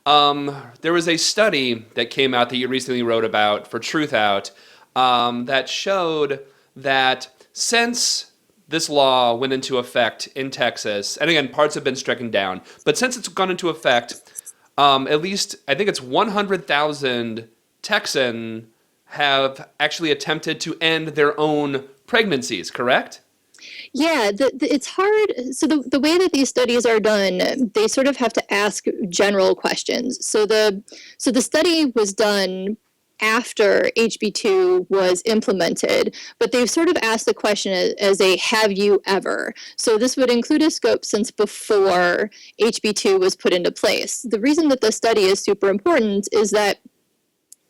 There was a study that came out that you recently wrote about for Truthout that showed that since this law went into effect in Texas, and again, parts have been stricken down, but since it's gone into effect, at least I think it's 100,000 Texan have actually attempted to end their own pregnancies, correct? Yeah, it's hard. So the way that these studies are done, they sort of have to ask general questions. So the study was done after HB2 was implemented, but they've sort of asked the question as a have you ever? So this would include a scope since before HB2 was put into place. The reason that the study is super important is that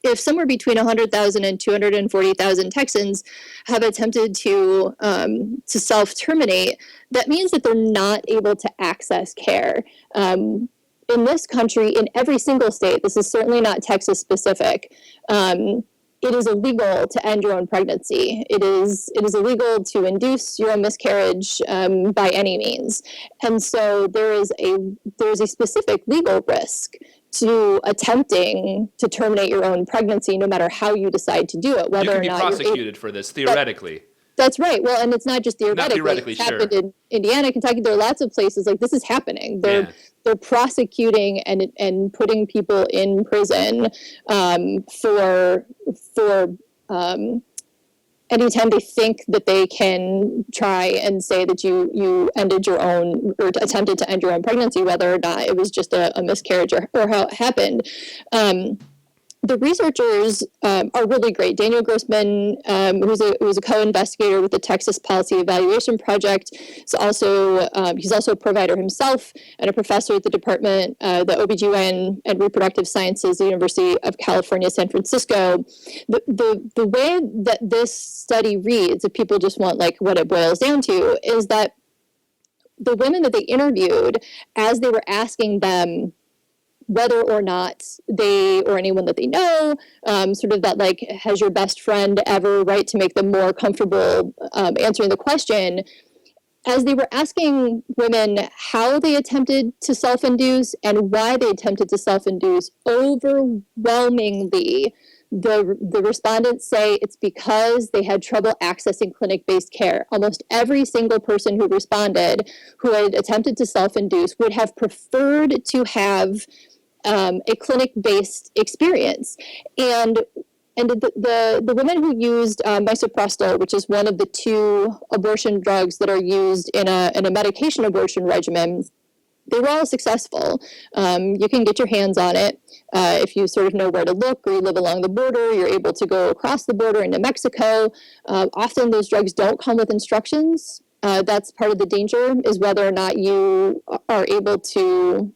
if somewhere between 100,000 and 240,000 Texans have attempted to self-terminate, that means that they're not able to access care. In this country, in every single state, this is certainly not Texas specific, it is illegal to end your own pregnancy. It is illegal to induce your own miscarriage by any means. And so there is a specific legal risk to attempting to terminate your own pregnancy, no matter how you decide to do it, You whether can or be not prosecuted for this, theoretically. that's right. Well, and it's not just Not theoretically. theoretically, It's sure. happened in Indiana, Kentucky. There are lots of places like this is happening. Yeah. They're prosecuting and putting people in prison for anytime they think that they can try and say that you ended your own or attempted to end your own pregnancy, whether or not it was just a miscarriage or how it happened. The researchers are really great. Daniel Grossman, who's a co-investigator with the Texas Policy Evaluation Project, is also he's also a provider himself and a professor at the department, the OBGYN and Reproductive Sciences, the University of California, San Francisco. The way that this study reads, if people just want like what it boils down to, is that the women that they interviewed, as they were asking them whether or not they or anyone that they know, sort of that like, has your best friend ever, right, to make them more comfortable answering the question, as they were asking women how they attempted to self-induce and why they attempted to self-induce, overwhelmingly, the respondents say it's because they had trouble accessing clinic-based care. Almost every single person who responded who had attempted to self-induce would have preferred to have a clinic-based experience. And the women who used misoprostol, which is one of the two abortion drugs that are used in a medication abortion regimen, they were all successful. You can get your hands on it if you sort of know where to look or you live along the border. You're able to go across the border into Mexico. Often those drugs don't come with instructions. That's part of the danger, is whether or not you are able to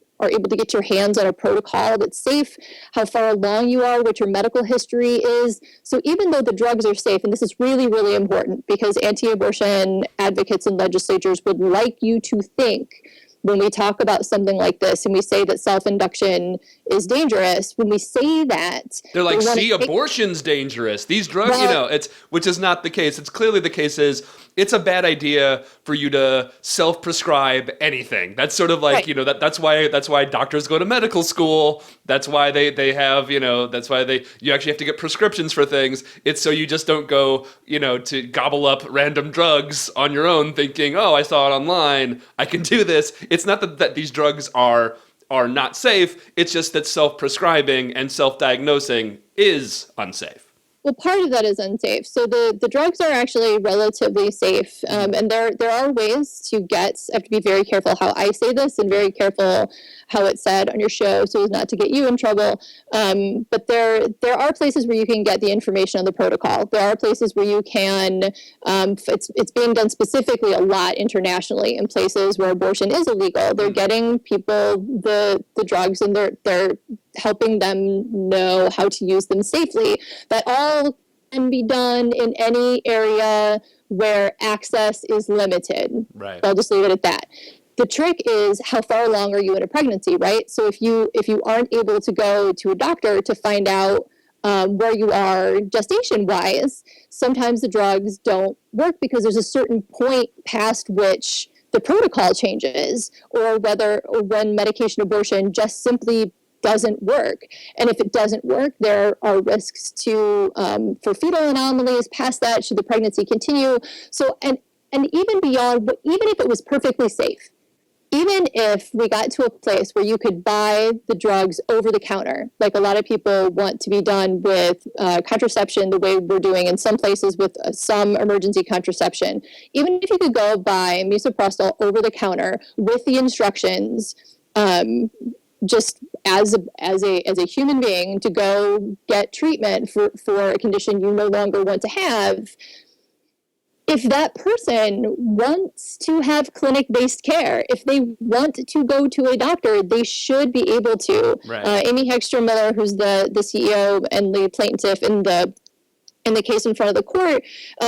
get your hands on a protocol that's safe, how far along you are, what your medical history is. So even though the drugs are safe, and this is really, really important because anti-abortion advocates and legislators would like you to think when we talk about something like this and we say that self-induction is dangerous, when we say that... They're like, see, abortion's dangerous. These drugs, which is not the case. It's clearly the case is it's a bad idea for you to self-prescribe anything. That's sort of like, right. That's why doctors go to medical school. That's why they have, that's why you actually have to get prescriptions for things. It's so you just don't go, to gobble up random drugs on your own thinking, oh, I saw it online, I can do this. It's not that these drugs are not safe. It's just that self-prescribing and self-diagnosing is unsafe. Well, part of that is unsafe. So the drugs are actually relatively safe. And there are ways to get, I have to be very careful how I say this and very careful how it's said on your show so as not to get you in trouble. But there are places where you can get the information on the protocol. There are places where you can, it's being done specifically a lot internationally in places where abortion is illegal. They're getting people the drugs and they're helping them know how to use them safely. That all can be done in any area where access is limited. Right. I'll just leave it at that. The trick is how far along are you in a pregnancy, right? So if you aren't able to go to a doctor to find out where you are gestation-wise, sometimes the drugs don't work because there's a certain point past which the protocol changes, or when medication abortion just simply doesn't work. And if it doesn't work, there are risks to for fetal anomalies past that should the pregnancy continue. So, and even beyond, even if it was perfectly safe, even if we got to a place where you could buy the drugs over the counter, like a lot of people want to be done with contraception the way we're doing in some places with some emergency contraception, even if you could go buy misoprostol over the counter with the instructions, just as a human being to go get treatment for a condition you no longer want to have, if that person wants to have clinic-based care, if they want to go to a doctor, they should be able to. Right. Amy Hegstrom-Miller, who's the CEO and lead plaintiff in the case in front of the court,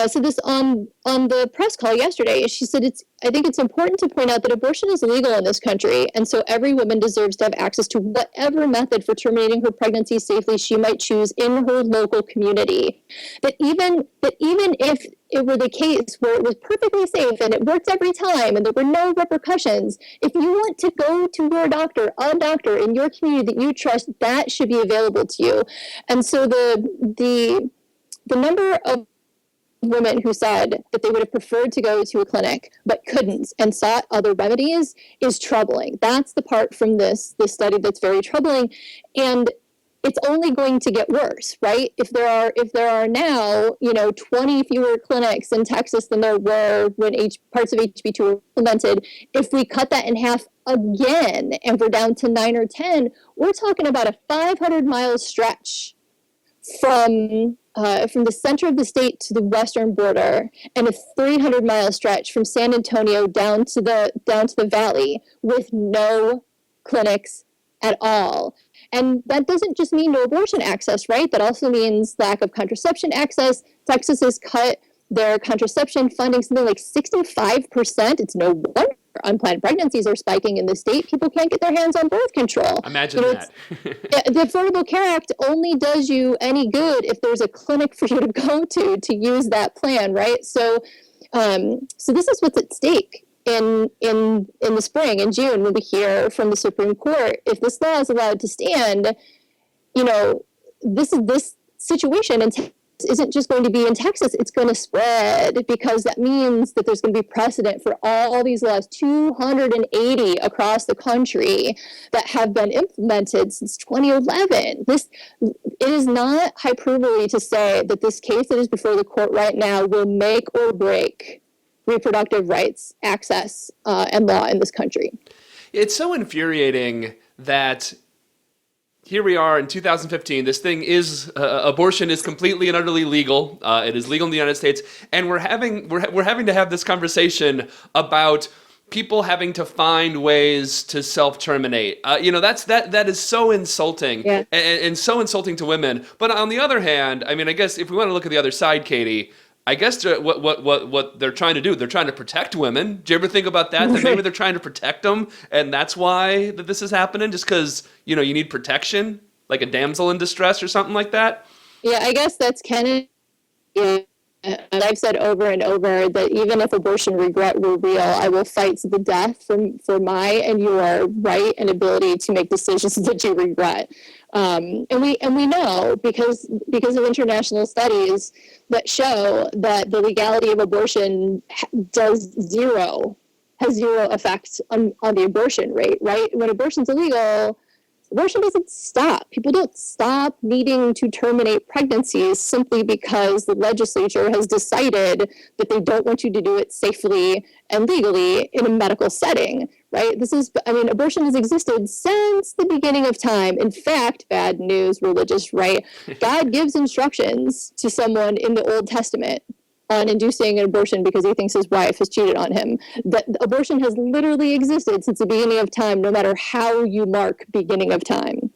said this on the press call yesterday. She said, I think it's important to point out that abortion is legal in this country, and so every woman deserves to have access to whatever method for terminating her pregnancy safely she might choose in her local community. That even if it were the case where it was perfectly safe and it worked every time and there were no repercussions, if you want to go to your doctor, a doctor in your community that you trust, that should be available to you. And so the number of women who said that they would have preferred to go to a clinic but couldn't and sought other remedies is troubling. That's the part from this study that's very troubling. And it's only going to get worse, right? If there are now, 20 fewer clinics in Texas than there were when parts of HB2 were implemented, if we cut that in half again and we're down to 9 or 10, we're talking about a 500-mile stretch from the center of the state to the western border, and a 300-mile stretch from San Antonio down to the valley with no clinics at all. And that doesn't just mean no abortion access, right? That also means lack of contraception access. Texas has cut their contraception funding something like 65%. It's no wonder unplanned pregnancies are spiking in the state. People can't get their hands on birth control. Imagine that. The Affordable Care Act only does you any good if there's a clinic for you to go to use that plan, right? So this is what's at stake in the spring, in June, when we hear from the Supreme Court. If this law is allowed to stand, this situation isn't just going to be in Texas, it's going to spread, because that means that there's going to be precedent for all these laws, 280 across the country that have been implemented since 2011. It is not hyperbole to say that this case that is before the court right now will make or break reproductive rights, access, and law in this country. It's so infuriating that here we are in 2015. This thing is abortion is completely and utterly legal. It is legal in the United States, and we're having to have this conversation about people having to find ways to self-terminate. That is so insulting, yeah. and so insulting to women. But on the other hand, I mean, I guess if we want to look at the other side, Katie, I guess what they're trying to do, they're trying to protect women. Do you ever think about that? That maybe they're trying to protect them, and that's why that this is happening, just because, you need protection, like a damsel in distress or something like that? Yeah, I guess that's kind of, and I've said over and over that even if abortion regret were real, I will fight to the death for my and your right and ability to make decisions that you regret. And we know because of international studies that show that the legality of abortion has zero effect on the abortion rate, right? When abortion's illegal, abortion doesn't stop. People don't stop needing to terminate pregnancies simply because the legislature has decided that they don't want you to do it safely and legally in a medical setting, right? Abortion has existed since the beginning of time. In fact, bad news, religious right, God gives instructions to someone in the Old Testament on inducing an abortion because he thinks his wife has cheated on him. That abortion has literally existed since the beginning of time, no matter how you mark beginning of time.